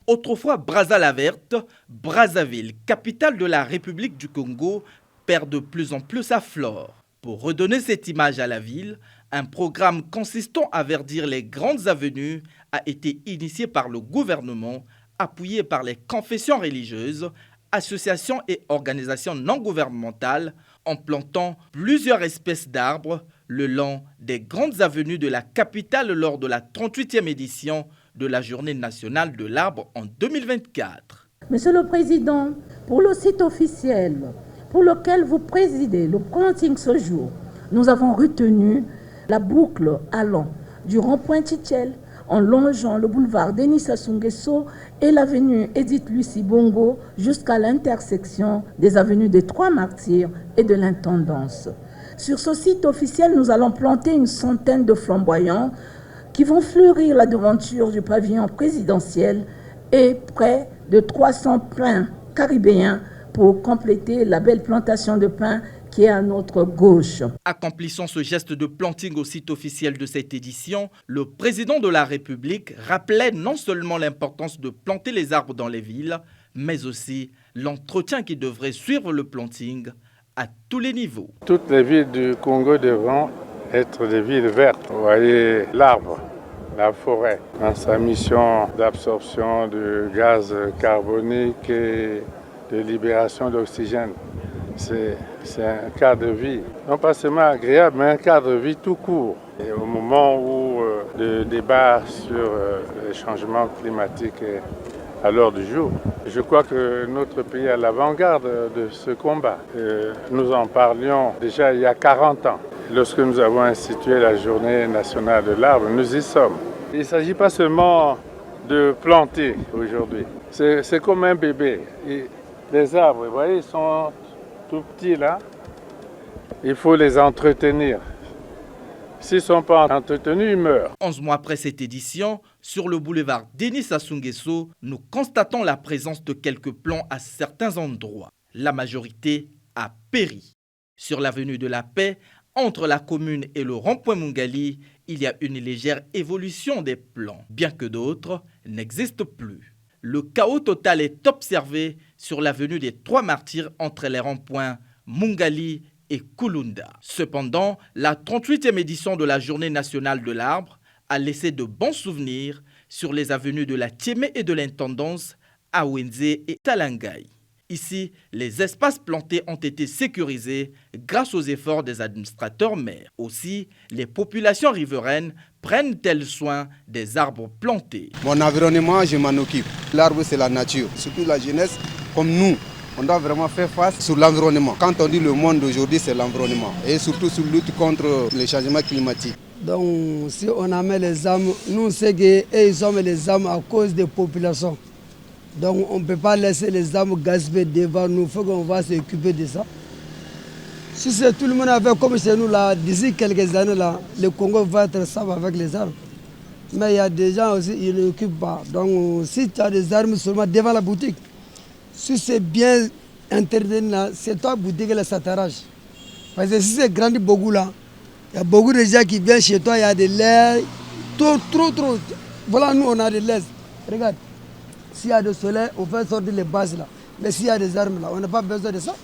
Autrefois Brazza-la-Verte, Brazzaville, capitale de la République du Congo, perd de plus en plus sa flore. Pour redonner cette image à la ville, un programme consistant à verdir les grandes avenues a été initié par le gouvernement, appuyé par les confessions religieuses, associations et organisations non gouvernementales, en plantant plusieurs espèces d'arbres le long des grandes avenues de la capitale lors de la 38e édition de la Journée nationale de l'arbre en 2024. Monsieur le Président, pour le site officiel pour lequel vous présidez le planting ce jour, nous avons retenu la boucle allant du rond-point Tchichel en longeant le boulevard Denis Sassou Nguesso et l'avenue Edith Lucie Bongo jusqu'à l'intersection des avenues des Trois Martyrs et de l'Intendance. Sur ce site officiel, nous allons planter une centaine de flamboyants qui vont fleurir la devanture du pavillon présidentiel et près de 300 pins caribéens pour compléter la belle plantation de pins qui est à notre gauche. Accomplissant ce geste de planting au site officiel de cette édition, le président de la République rappelait non seulement l'importance de planter les arbres dans les villes, mais aussi l'entretien qui devrait suivre le planting à tous les niveaux. Toutes les villes du Congo devront être des villes vertes. Vous voyez l'arbre, la forêt, dans sa mission d'absorption de gaz carbonique et de libération d'oxygène. C'est un cadre de vie, non pas seulement agréable, mais un cadre de vie tout court. Et au moment où le débat sur les changements climatiques est à l'heure du jour, je crois que notre pays est à l'avant-garde de ce combat. Nous en parlions déjà il y a 40 ans. Lorsque nous avons institué la Journée nationale de l'arbre, nous y sommes. Il ne s'agit pas seulement de planter aujourd'hui, c'est comme un bébé. Les arbres, vous voyez, ils sont tout petits là, il faut les entretenir. S'ils ne sont pas entretenus, ils meurent. 11 mois après cette édition, sur le boulevard Denis Sassou Nguesso, nous constatons la présence de quelques plants à certains endroits. La majorité a péri. Sur l'avenue de la Paix, entre la commune et le rond-point Mungali, il y a une légère évolution des plants, bien que d'autres n'existent plus. Le chaos total est observé sur l'avenue des Trois Martyrs entre les ronds-points Mungali et Kulunda. Cependant, la 38e édition de la Journée nationale de l'arbre a laissé de bons souvenirs sur les avenues de la Tiémé et de l'Intendance, à Wenze et Talangai. Ici, les espaces plantés ont été sécurisés grâce aux efforts des administrateurs maires. Aussi, les populations riveraines prennent-elles soin des arbres plantés. Mon environnement, je m'en occupe. L'arbre, c'est la nature. Surtout la jeunesse, comme nous, on doit vraiment faire face sur l'environnement. Quand on dit le monde d'aujourd'hui, c'est l'environnement. Et surtout sur la lutte contre le changement climatique. Donc, si on amène les armes, nous, c'est qu'ils ont les armes à cause des populations. Donc on ne peut pas laisser les armes gaspiller devant nous, il faut qu'on va s'occuper de ça. Si tout le monde avait comme chez nous, là, d'ici quelques années, là, le Congo va être stable avec les armes. Mais il y a des gens aussi, ils ne l'occupent pas. Donc si tu as des armes seulement devant la boutique, si c'est bien interdit là, c'est toi la boutique là, ça t'arrache. Parce que si c'est grandi beaucoup là, il y a beaucoup de gens qui viennent chez toi, il y a des laits, trop. Voilà, nous on a des laits. Regarde. S'il y a du soleil, on fait sortir les bases là. Mais s'il y a des armes là, on n'a pas besoin de ça.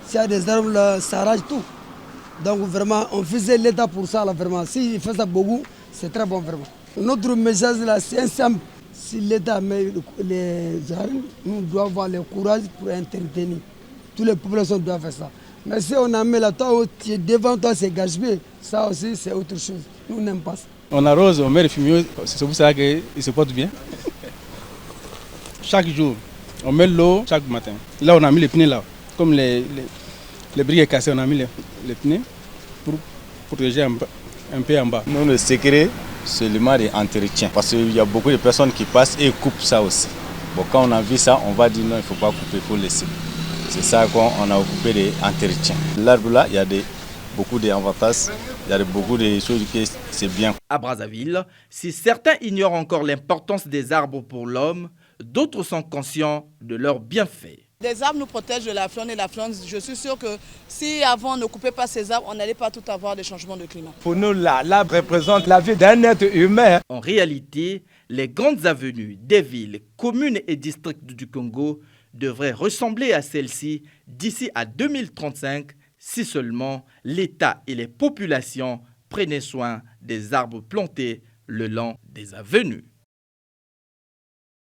S'il y a des armes là, ça arrache tout. Donc vraiment, on faisait l'État pour ça là, vraiment. S'il fait ça beaucoup, c'est très bon vraiment. Notre message là, c'est simple. Si l'État met les armes, nous devons avoir le courage pour entretenir. Toutes les populations doivent faire ça. Mais si on a mis là, toi, devant toi, c'est gaspillé. Ça aussi, c'est autre chose. Nous n'aimons pas ça. On arrose, on met le fumier, c'est pour ça qu'il se porte bien. Chaque jour, on met l'eau chaque matin. Là, on a mis les pneus là. Comme les briques cassées, on a mis les pneus pour protéger un peu en bas. Nous, le secret, c'est le d'entretien. Parce qu'il y a beaucoup de personnes qui passent et coupent ça aussi. Bon, quand on a vu ça, on va dire non, il ne faut pas couper, il faut laisser. C'est ça qu'on a occupé d'entretien. L'arbre là, il y a beaucoup d'avantages, il y a beaucoup de choses que c'est bien. À Brazzaville, si certains ignorent encore l'importance des arbres pour l'homme, d'autres sont conscients de leurs bienfaits. Les arbres nous protègent de la faune et la flore. Je suis sûr que si avant on ne coupait pas ces arbres, on n'allait pas tout avoir des changements de climat. Pour nous, l'arbre représente la vie d'un être humain. En réalité, les grandes avenues des villes, communes et districts du Congo devraient ressembler à celles-ci d'ici à 2035, si seulement l'État et les populations prenaient soin des arbres plantés le long des avenues.